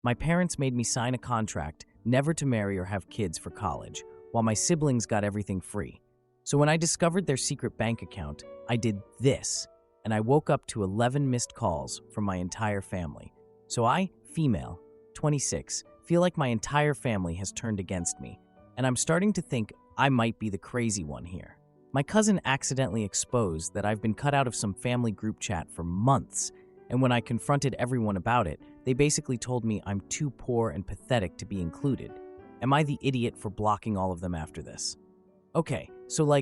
My parents made me sign a contract never to marry or have kids for college, while my siblings got everything free. So when I discovered their secret bank account, I did this, and I woke up to 11 missed calls from my entire family. So I, female, 26, feel like my entire family has turned against me, and I'm starting to think I might be the crazy one here. My cousin accidentally exposed that I've been cut out of some family group chat for months, and when I confronted everyone about it, they basically told me I'm too poor and pathetic to be included. Am I the idiot for blocking all of them after this? Okay, so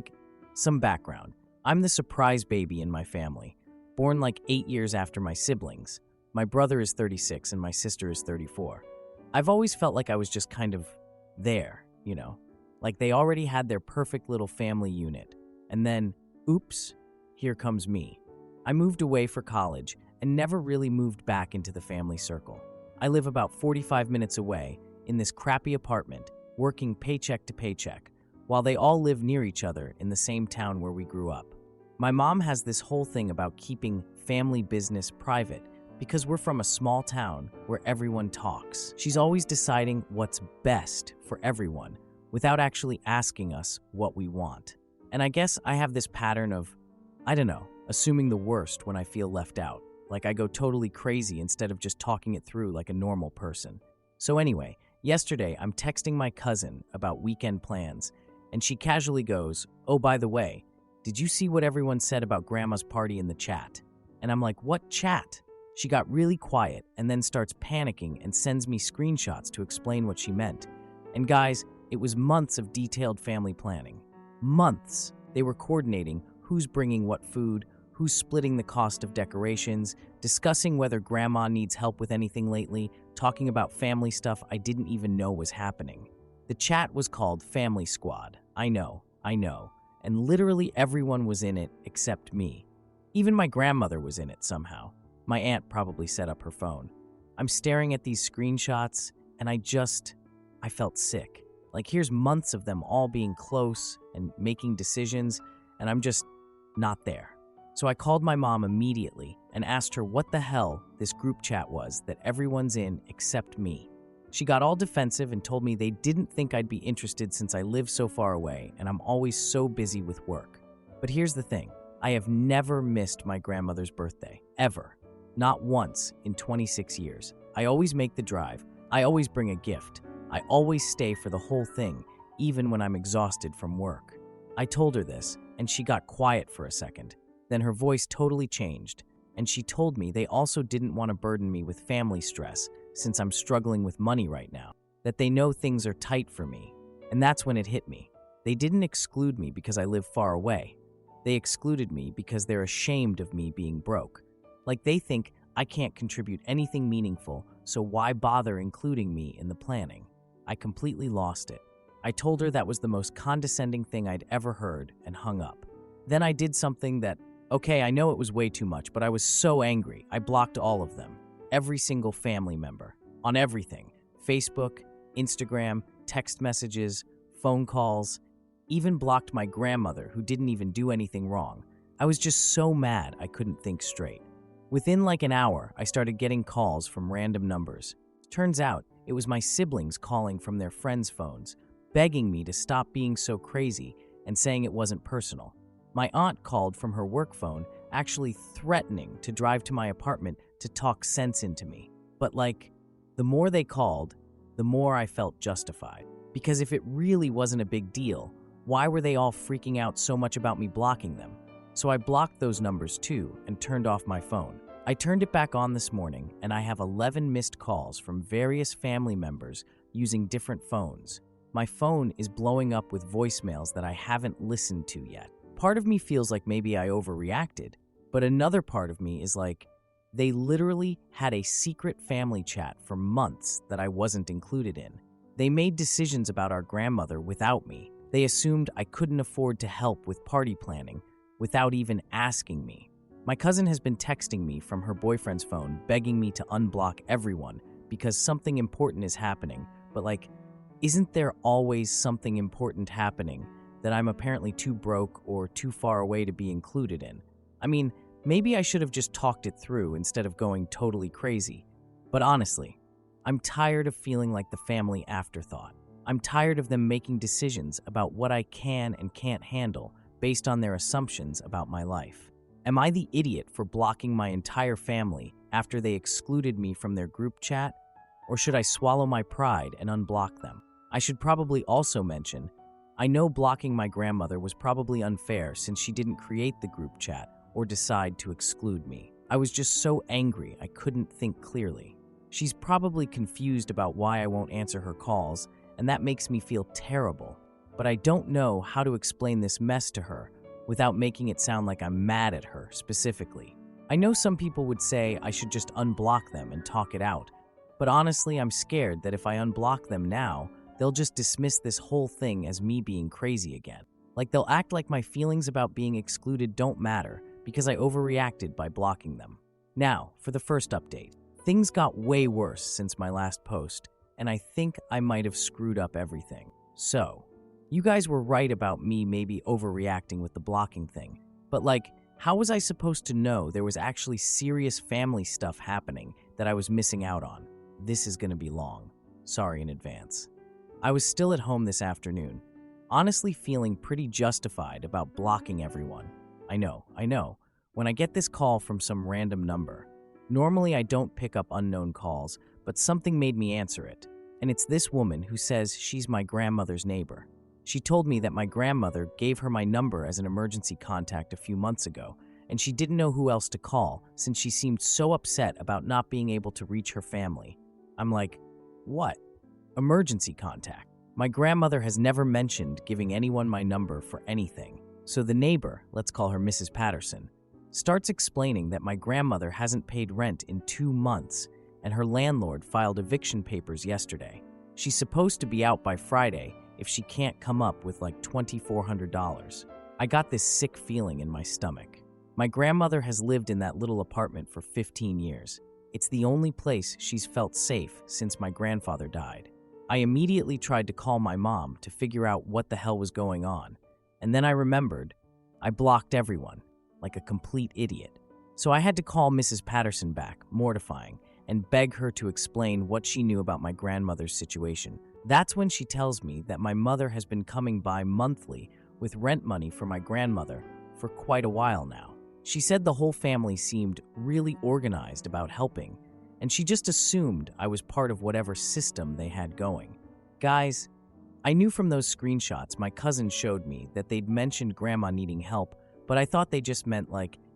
some background. I'm the surprise baby in my family, born 8 years after my siblings. My brother is 36 and my sister is 34. I've always felt like I was just kind of there, like they already had their perfect little family unit. And then, oops, here comes me. I moved away for college and never really moved back into the family circle. I live about 45 minutes away in this crappy apartment, working paycheck to paycheck, while they all live near each other in the same town where we grew up. My mom has this whole thing about keeping family business private because we're from a small town where everyone talks. She's always deciding what's best for everyone without actually asking us what we want. And I guess I have this pattern of, assuming the worst when I feel left out. Like I go totally crazy instead of just talking it through like a normal person. So anyway, yesterday I'm texting my cousin about weekend plans, and she casually goes, "Oh, by the way, did you see what everyone said about Grandma's party in the chat?" And I'm like, "What chat?" She got really quiet and then starts panicking and sends me screenshots to explain what she meant. And guys, it was months of detailed family planning. Months. They were coordinating who's bringing what food, who's splitting the cost of decorations, discussing whether Grandma needs help with anything lately, talking about family stuff I didn't even know was happening. The chat was called Family Squad. I know. And literally everyone was in it except me. Even my grandmother was in it somehow. My aunt probably set up her phone. I'm staring at these screenshots, and I felt sick. Like here's months of them all being close and making decisions, and I'm just not there. So I called my mom immediately and asked her what the hell this group chat was that everyone's in except me. She got all defensive and told me they didn't think I'd be interested since I live so far away and I'm always so busy with work. But here's the thing. I have never missed my grandmother's birthday, ever. Not once in 26 years. I always make the drive. I always bring a gift. I always stay for the whole thing, even when I'm exhausted from work. I told her this, and she got quiet for a second. Then her voice totally changed, and she told me they also didn't want to burden me with family stress since I'm struggling with money right now, that they know things are tight for me. And that's when it hit me. They didn't exclude me because I live far away. They excluded me because they're ashamed of me being broke. Like they think I can't contribute anything meaningful, so why bother including me in the planning? I completely lost it. I told her that was the most condescending thing I'd ever heard and hung up. Then I did something that, okay, I know it was way too much, but I was so angry, I blocked all of them. Every single family member. On everything. Facebook, Instagram, text messages, phone calls. Even blocked my grandmother, who didn't even do anything wrong. I was just so mad I couldn't think straight. Within an hour, I started getting calls from random numbers. Turns out, it was my siblings calling from their friends' phones, begging me to stop being so crazy and saying it wasn't personal. My aunt called from her work phone, actually threatening to drive to my apartment to talk sense into me. But the more they called, the more I felt justified. Because if it really wasn't a big deal, why were they all freaking out so much about me blocking them? So I blocked those numbers too and turned off my phone. I turned it back on this morning and I have 11 missed calls from various family members using different phones. My phone is blowing up with voicemails that I haven't listened to yet. Part of me feels like maybe I overreacted, but another part of me is they literally had a secret family chat for months that I wasn't included in. They made decisions about our grandmother without me. They assumed I couldn't afford to help with party planning without even asking me. My cousin has been texting me from her boyfriend's phone, begging me to unblock everyone because something important is happening. But isn't there always something important happening that I'm apparently too broke or too far away to be included in? I mean, maybe I should have just talked it through instead of going totally crazy. But honestly, I'm tired of feeling like the family afterthought. I'm tired of them making decisions about what I can and can't handle based on their assumptions about my life. Am I the idiot for blocking my entire family after they excluded me from their group chat? Or should I swallow my pride and unblock them? I should probably also mention, I know blocking my grandmother was probably unfair since she didn't create the group chat or decide to exclude me. I was just so angry I couldn't think clearly. She's probably confused about why I won't answer her calls, and that makes me feel terrible. But I don't know how to explain this mess to her without making it sound like I'm mad at her specifically. I know some people would say I should just unblock them and talk it out, but honestly, I'm scared that if I unblock them now, they'll just dismiss this whole thing as me being crazy again. Like they'll act like my feelings about being excluded don't matter because I overreacted by blocking them. Now, for the first update. Things got way worse since my last post, and I think I might have screwed up everything. So, you guys were right about me maybe overreacting with the blocking thing, but how was I supposed to know there was actually serious family stuff happening that I was missing out on? This is gonna be long. Sorry in advance. I was still at home this afternoon, honestly feeling pretty justified about blocking everyone. I know, when I get this call from some random number. Normally I don't pick up unknown calls, but something made me answer it, and it's this woman who says she's my grandmother's neighbor. She told me that my grandmother gave her my number as an emergency contact a few months ago, and she didn't know who else to call since she seemed so upset about not being able to reach her family. I'm like, what? Emergency contact? My grandmother has never mentioned giving anyone my number for anything. So the neighbor, let's call her Mrs. Patterson, starts explaining that my grandmother hasn't paid rent in 2 months and her landlord filed eviction papers yesterday. She's supposed to be out by Friday if she can't come up with $2,400. I got this sick feeling in my stomach. My grandmother has lived in that little apartment for 15 years. It's the only place she's felt safe since my grandfather died. I immediately tried to call my mom to figure out what the hell was going on, and then I remembered I blocked everyone. Like a complete idiot. So I had to call Mrs. Patterson back, mortifying, and beg her to explain what she knew about my grandmother's situation. That's when she tells me that my mother has been coming by monthly with rent money for my grandmother for quite a while now. She said the whole family seemed really organized about helping, and she just assumed I was part of whatever system they had going. Guys, I knew from those screenshots my cousin showed me that they'd mentioned grandma needing help, but I thought they just meant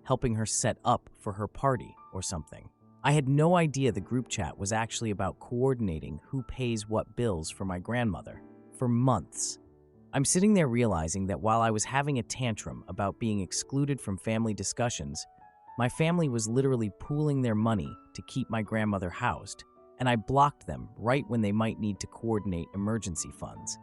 helping her set up for her party or something. I had no idea the group chat was actually about coordinating who pays what bills for my grandmother. For months. I'm sitting there realizing that while I was having a tantrum about being excluded from family discussions, my family was literally pooling their money to keep my grandmother housed, and I blocked them right when they might need to coordinate emergency funds.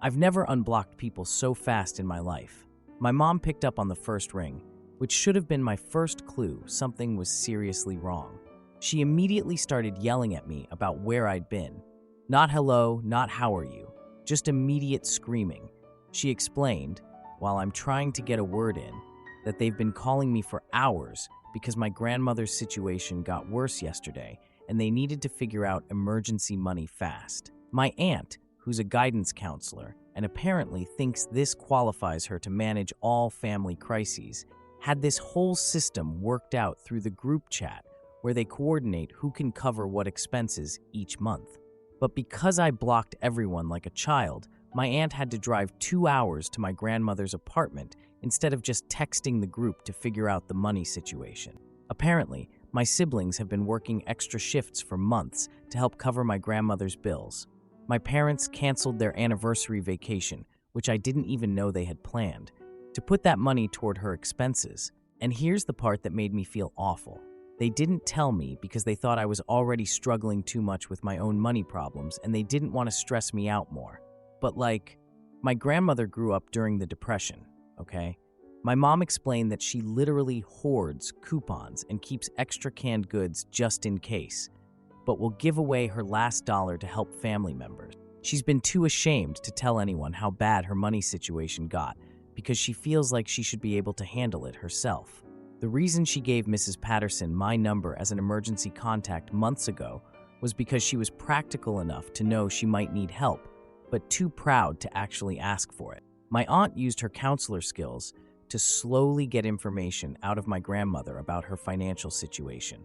I've never unblocked people so fast in my life. My mom picked up on the first ring, which should have been my first clue something was seriously wrong. She immediately started yelling at me about where I'd been. Not hello, not how are you, just immediate screaming. She explained, while I'm trying to get a word in, that they've been calling me for hours because my grandmother's situation got worse yesterday and they needed to figure out emergency money fast. My aunt, who's a guidance counselor, and apparently thinks this qualifies her to manage all family crises, had this whole system worked out through the group chat where they coordinate who can cover what expenses each month. But because I blocked everyone like a child, my aunt had to drive 2 hours to my grandmother's apartment instead of just texting the group to figure out the money situation. Apparently, my siblings have been working extra shifts for months to help cover my grandmother's bills. My parents canceled their anniversary vacation, which I didn't even know they had planned, to put that money toward her expenses. And here's the part that made me feel awful. They didn't tell me because they thought I was already struggling too much with my own money problems and they didn't want to stress me out more. But my grandmother grew up during the Depression, okay? My mom explained that she literally hoards coupons and keeps extra canned goods just in case, but will give away her last dollar to help family members. She's been too ashamed to tell anyone how bad her money situation got because she feels like she should be able to handle it herself. The reason she gave Mrs. Patterson my number as an emergency contact months ago was because she was practical enough to know she might need help, but too proud to actually ask for it. My aunt used her counselor skills to slowly get information out of my grandmother about her financial situation.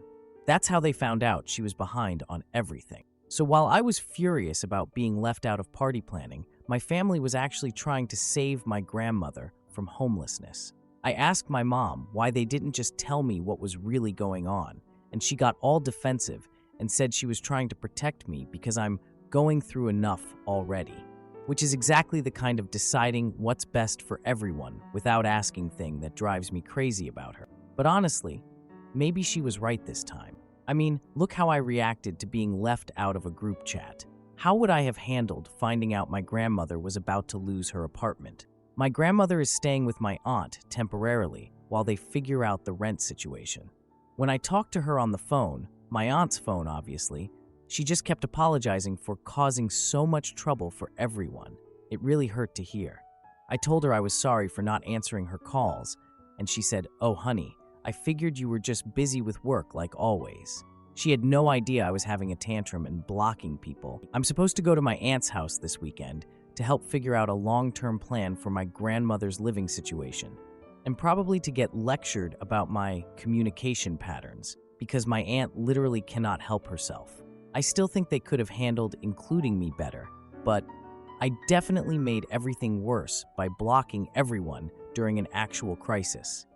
That's how they found out she was behind on everything. So while I was furious about being left out of party planning, my family was actually trying to save my grandmother from homelessness. I asked my mom why they didn't just tell me what was really going on, and she got all defensive and said she was trying to protect me because I'm going through enough already, which is exactly the kind of deciding what's best for everyone without asking thing that drives me crazy about her. But honestly, maybe she was right this time. I mean, look how I reacted to being left out of a group chat. How would I have handled finding out my grandmother was about to lose her apartment? My grandmother is staying with my aunt temporarily while they figure out the rent situation. When I talked to her on the phone, my aunt's phone obviously, she just kept apologizing for causing so much trouble for everyone. It really hurt to hear. I told her I was sorry for not answering her calls, and she said, "Oh honey, I figured you were just busy with work like always." She had no idea I was having a tantrum and blocking people. I'm supposed to go to my aunt's house this weekend to help figure out a long-term plan for my grandmother's living situation, and probably to get lectured about my communication patterns, because my aunt literally cannot help herself. I still think they could have handled including me better, but I definitely made everything worse by blocking everyone during an actual crisis.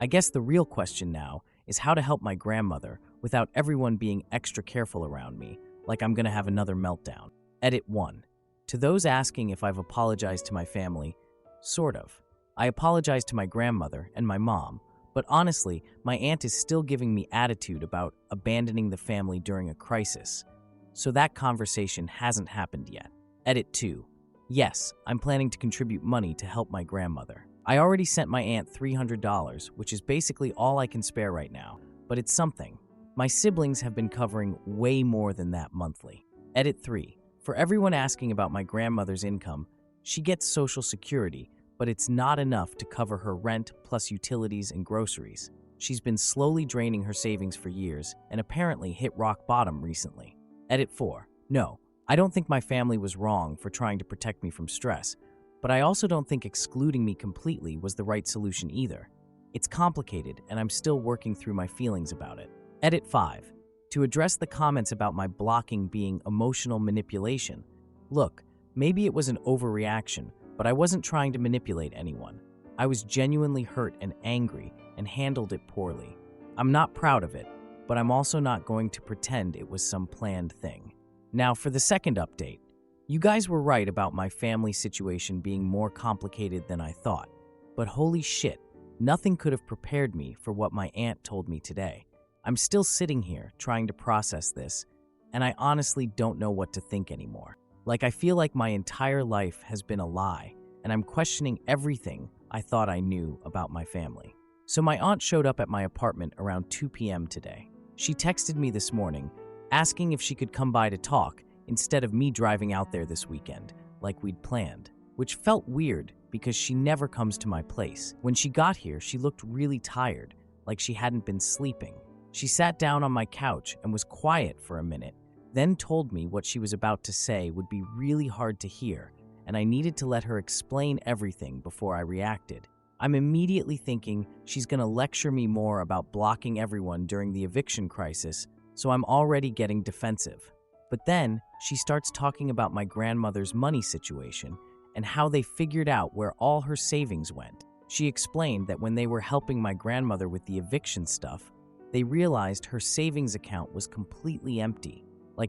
I guess the real question now is how to help my grandmother without everyone being extra careful around me, like I'm gonna have another meltdown. Edit 1. To those asking if I've apologized to my family, sort of. I apologized to my grandmother and my mom, but honestly, my aunt is still giving me attitude about abandoning the family during a crisis, so that conversation hasn't happened yet. Edit 2. Yes, I'm planning to contribute money to help my grandmother. I already sent my aunt $300, which is basically all I can spare right now, but it's something. My siblings have been covering way more than that monthly. Edit 3. For everyone asking about my grandmother's income, she gets Social Security, but it's not enough to cover her rent plus utilities and groceries. She's been slowly draining her savings for years and apparently hit rock bottom recently. Edit 4. No, I don't think my family was wrong for trying to protect me from stress, but I also don't think excluding me completely was the right solution either. It's complicated, and I'm still working through my feelings about it. Edit 5. To address the comments about my blocking being emotional manipulation, look, maybe it was an overreaction, but I wasn't trying to manipulate anyone. I was genuinely hurt and angry and handled it poorly. I'm not proud of it, but I'm also not going to pretend it was some planned thing. Now for the second update. You guys were right about my family situation being more complicated than I thought, but holy shit, nothing could have prepared me for what my aunt told me today. I'm still sitting here trying to process this, and I honestly don't know what to think anymore. I feel like my entire life has been a lie, and I'm questioning everything I thought I knew about my family. So my aunt showed up at my apartment around 2 p.m. today. She texted me this morning, asking if she could come by to talk instead of me driving out there this weekend, like we'd planned, which felt weird because she never comes to my place. When she got here, she looked really tired, like she hadn't been sleeping. She sat down on my couch and was quiet for a minute, then told me what she was about to say would be really hard to hear, and I needed to let her explain everything before I reacted. I'm immediately thinking she's gonna lecture me more about blocking everyone during the eviction crisis, so I'm already getting defensive. But then, she starts talking about my grandmother's money situation and how they figured out where all her savings went. She explained that when they were helping my grandmother with the eviction stuff, they realized her savings account was completely empty,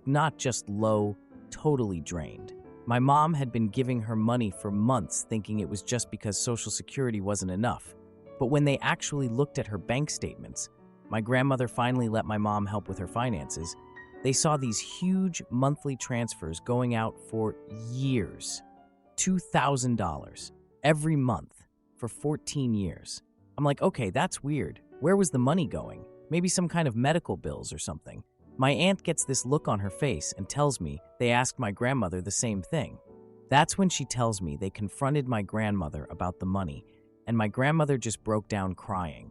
not just low, totally drained. My mom had been giving her money for months thinking it was just because Social Security wasn't enough. But when they actually looked at her bank statements, my grandmother finally let my mom help with her finances, they saw these huge monthly transfers going out for years. $2,000 every month for 14 years. I'm like, okay, that's weird. Where was the money going? Maybe some kind of medical bills or something. My aunt gets this look on her face and tells me they asked my grandmother the same thing. That's when she tells me they confronted my grandmother about the money, and my grandmother just broke down crying,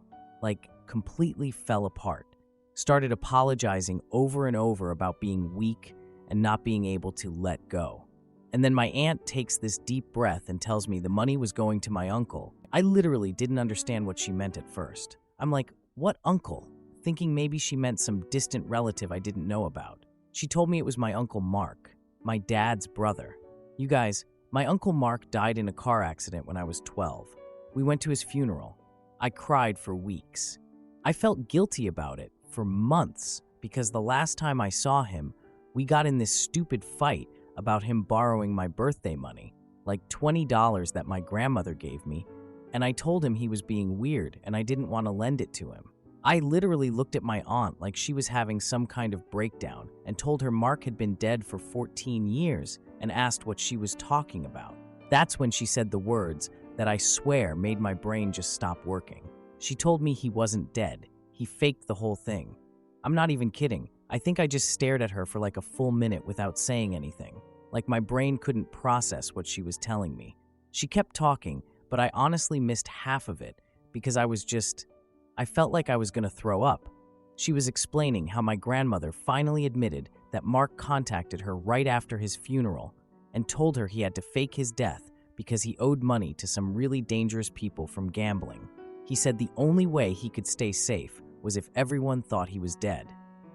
completely fell apart. started apologizing over and over about being weak and not being able to let go. And then my aunt takes this deep breath and tells me the money was going to my uncle. I literally didn't understand what she meant at first. I'm like, what uncle? Thinking maybe she meant some distant relative I didn't know about. She told me it was my Uncle Mark, my dad's brother. You guys, my Uncle Mark died in a car accident when I was 12. We went to his funeral. I cried for weeks. I felt guilty about it for months because the last time I saw him, we got in this stupid fight about him borrowing my birthday money, like $20 that my grandmother gave me, and I told him he was being weird and I didn't want to lend it to him. I literally looked at my aunt like she was having some kind of breakdown and told her Mark had been dead for 14 years and asked what she was talking about. That's when she said the words that I swear made my brain just stop working. She told me he wasn't dead. He faked the whole thing. I'm not even kidding. I think I just stared at her for like a full minute without saying anything, like my brain couldn't process what she was telling me. She kept talking, but I honestly missed half of it because I felt like I was going to throw up. She was explaining how my grandmother finally admitted that Mark contacted her right after his funeral and told her he had to fake his death because he owed money to some really dangerous people from gambling. He said the only way he could stay safe was if everyone thought he was dead.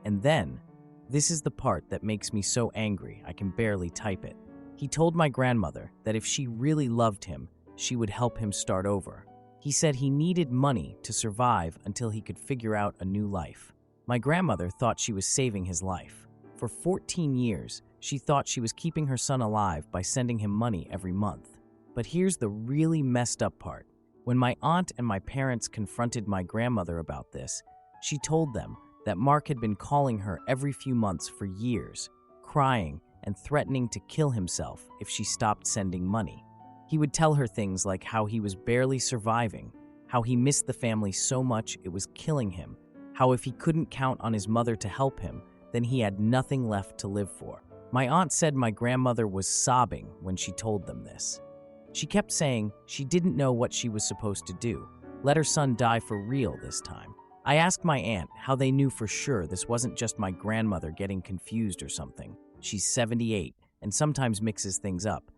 And then, this is the part that makes me so angry I can barely type it. He told my grandmother that if she really loved him, she would help him start over. He said he needed money to survive until he could figure out a new life. My grandmother thought she was saving his life. For 14 years, she thought she was keeping her son alive by sending him money every month. But here's the really messed up part. When my aunt and my parents confronted my grandmother about this, she told them that Mark had been calling her every few months for years, crying and threatening to kill himself if she stopped sending money. He would tell her things like how he was barely surviving, how he missed the family so much it was killing him, how if he couldn't count on his mother to help him, then he had nothing left to live for. My aunt said my grandmother was sobbing when she told them this. She kept saying she didn't know what she was supposed to do, let her son die for real this time. I asked my aunt how they knew for sure this wasn't just my grandmother getting confused or something. She's 78 and sometimes mixes things up.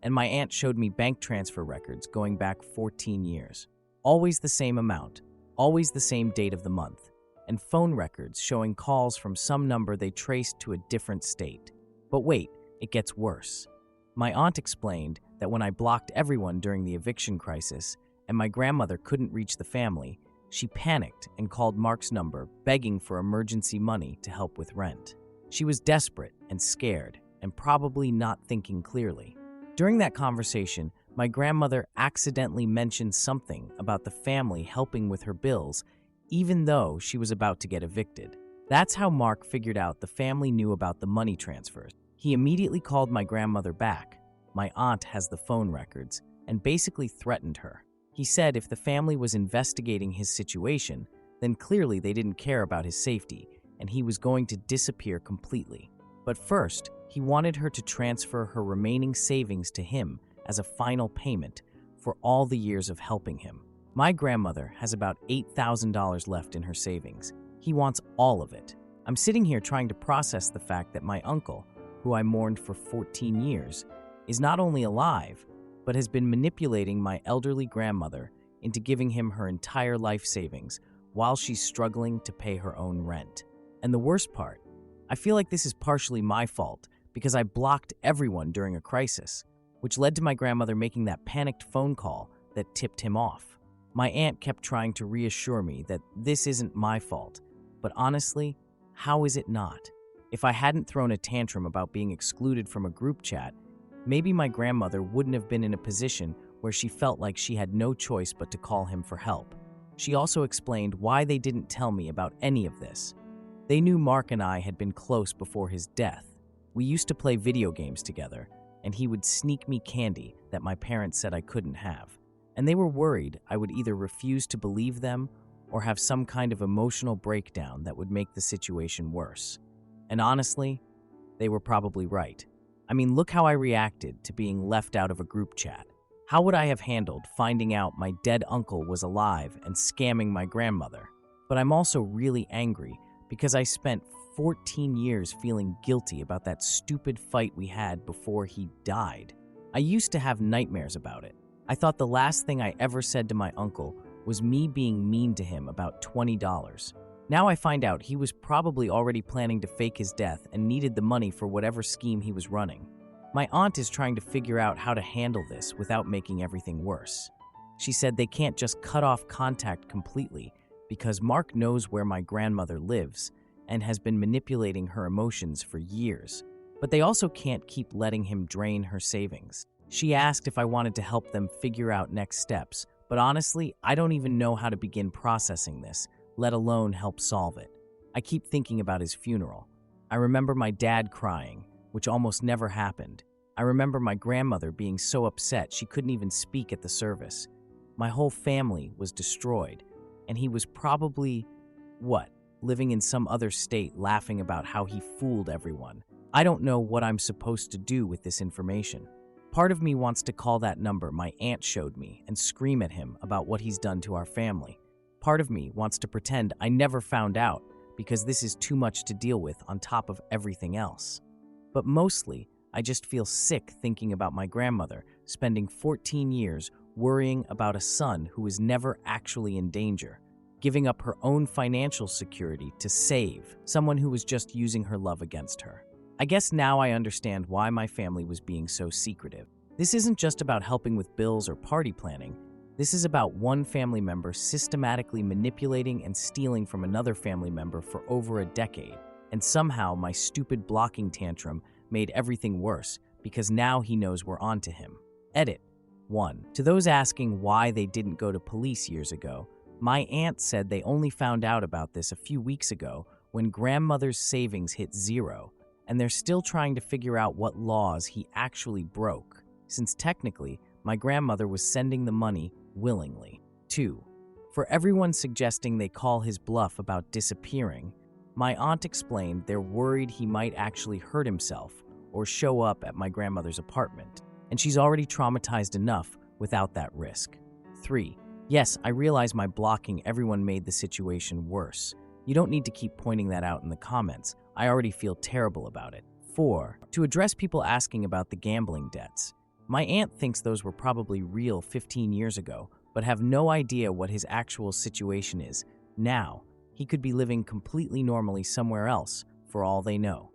And my aunt showed me bank transfer records going back 14 years. Always the same amount, always the same date of the month, and phone records showing calls from some number they traced to a different state. But wait, it gets worse. My aunt explained that when I blocked everyone during the eviction crisis and my grandmother couldn't reach the family, she panicked and called Mark's number, begging for emergency money to help with rent. She was desperate and scared and probably not thinking clearly. During that conversation, my grandmother accidentally mentioned something about the family helping with her bills, even though she was about to get evicted. That's how Mark figured out the family knew about the money transfers. He immediately called my grandmother back. My aunt has the phone records, and basically threatened her. He said if the family was investigating his situation, then clearly they didn't care about his safety, and he was going to disappear completely. But first, he wanted her to transfer her remaining savings to him as a final payment for all the years of helping him. My grandmother has about $8,000 left in her savings. He wants all of it. I'm sitting here trying to process the fact that my uncle, who I mourned for 14 years, is not only alive, but has been manipulating my elderly grandmother into giving him her entire life savings while she's struggling to pay her own rent. And the worst part, I feel like this is partially my fault because I blocked everyone during a crisis, which led to my grandmother making that panicked phone call that tipped him off. My aunt kept trying to reassure me that this isn't my fault, but honestly, how is it not? If I hadn't thrown a tantrum about being excluded from a group chat, maybe my grandmother wouldn't have been in a position where she felt like she had no choice but to call him for help. She also explained why they didn't tell me about any of this. They knew Mark and I had been close before his death. We used to play video games together, and he would sneak me candy that my parents said I couldn't have. And they were worried I would either refuse to believe them or have some kind of emotional breakdown that would make the situation worse. And honestly, they were probably right. I mean, look how I reacted to being left out of a group chat. How would I have handled finding out my dead uncle was alive and scamming my grandmother? But I'm also really angry because I spent 14 years feeling guilty about that stupid fight we had before he died. I used to have nightmares about it. I thought the last thing I ever said to my uncle was me being mean to him about $20. Now I find out he was probably already planning to fake his death and needed the money for whatever scheme he was running. My aunt is trying to figure out how to handle this without making everything worse. She said they can't just cut off contact completely because Mark knows where my grandmother lives and has been manipulating her emotions for years. But they also can't keep letting him drain her savings. She asked if I wanted to help them figure out next steps, but honestly, I don't even know how to begin processing this, let alone help solve it. I keep thinking about his funeral. I remember my dad crying, which almost never happened. I remember my grandmother being so upset she couldn't even speak at the service. My whole family was destroyed, and he was probably, living in some other state laughing about how he fooled everyone. I don't know what I'm supposed to do with this information. Part of me wants to call that number my aunt showed me and scream at him about what he's done to our family. Part of me wants to pretend I never found out because this is too much to deal with on top of everything else. But mostly, I just feel sick thinking about my grandmother spending 14 years worrying about a son who was never actually in danger, giving up her own financial security to save someone who was just using her love against her. I guess now I understand why my family was being so secretive. This isn't just about helping with bills or party planning. This is about one family member systematically manipulating and stealing from another family member for over a decade. And somehow my stupid blocking tantrum made everything worse because now he knows we're onto him. Edit. 1. To those asking why they didn't go to police years ago, my aunt said they only found out about this a few weeks ago when grandmother's savings hit zero, and they're still trying to figure out what laws he actually broke, since technically my grandmother was sending the money willingly. 2. For everyone suggesting they call his bluff about disappearing, my aunt explained they're worried he might actually hurt himself or show up at my grandmother's apartment, and she's already traumatized enough without that risk. 3. Yes, I realize my blocking everyone made the situation worse. You don't need to keep pointing that out in the comments. I already feel terrible about it. 4. To address people asking about the gambling debts. My aunt thinks those were probably real 15 years ago, but have no idea what his actual situation is now. He could be living completely normally somewhere else, for all they know.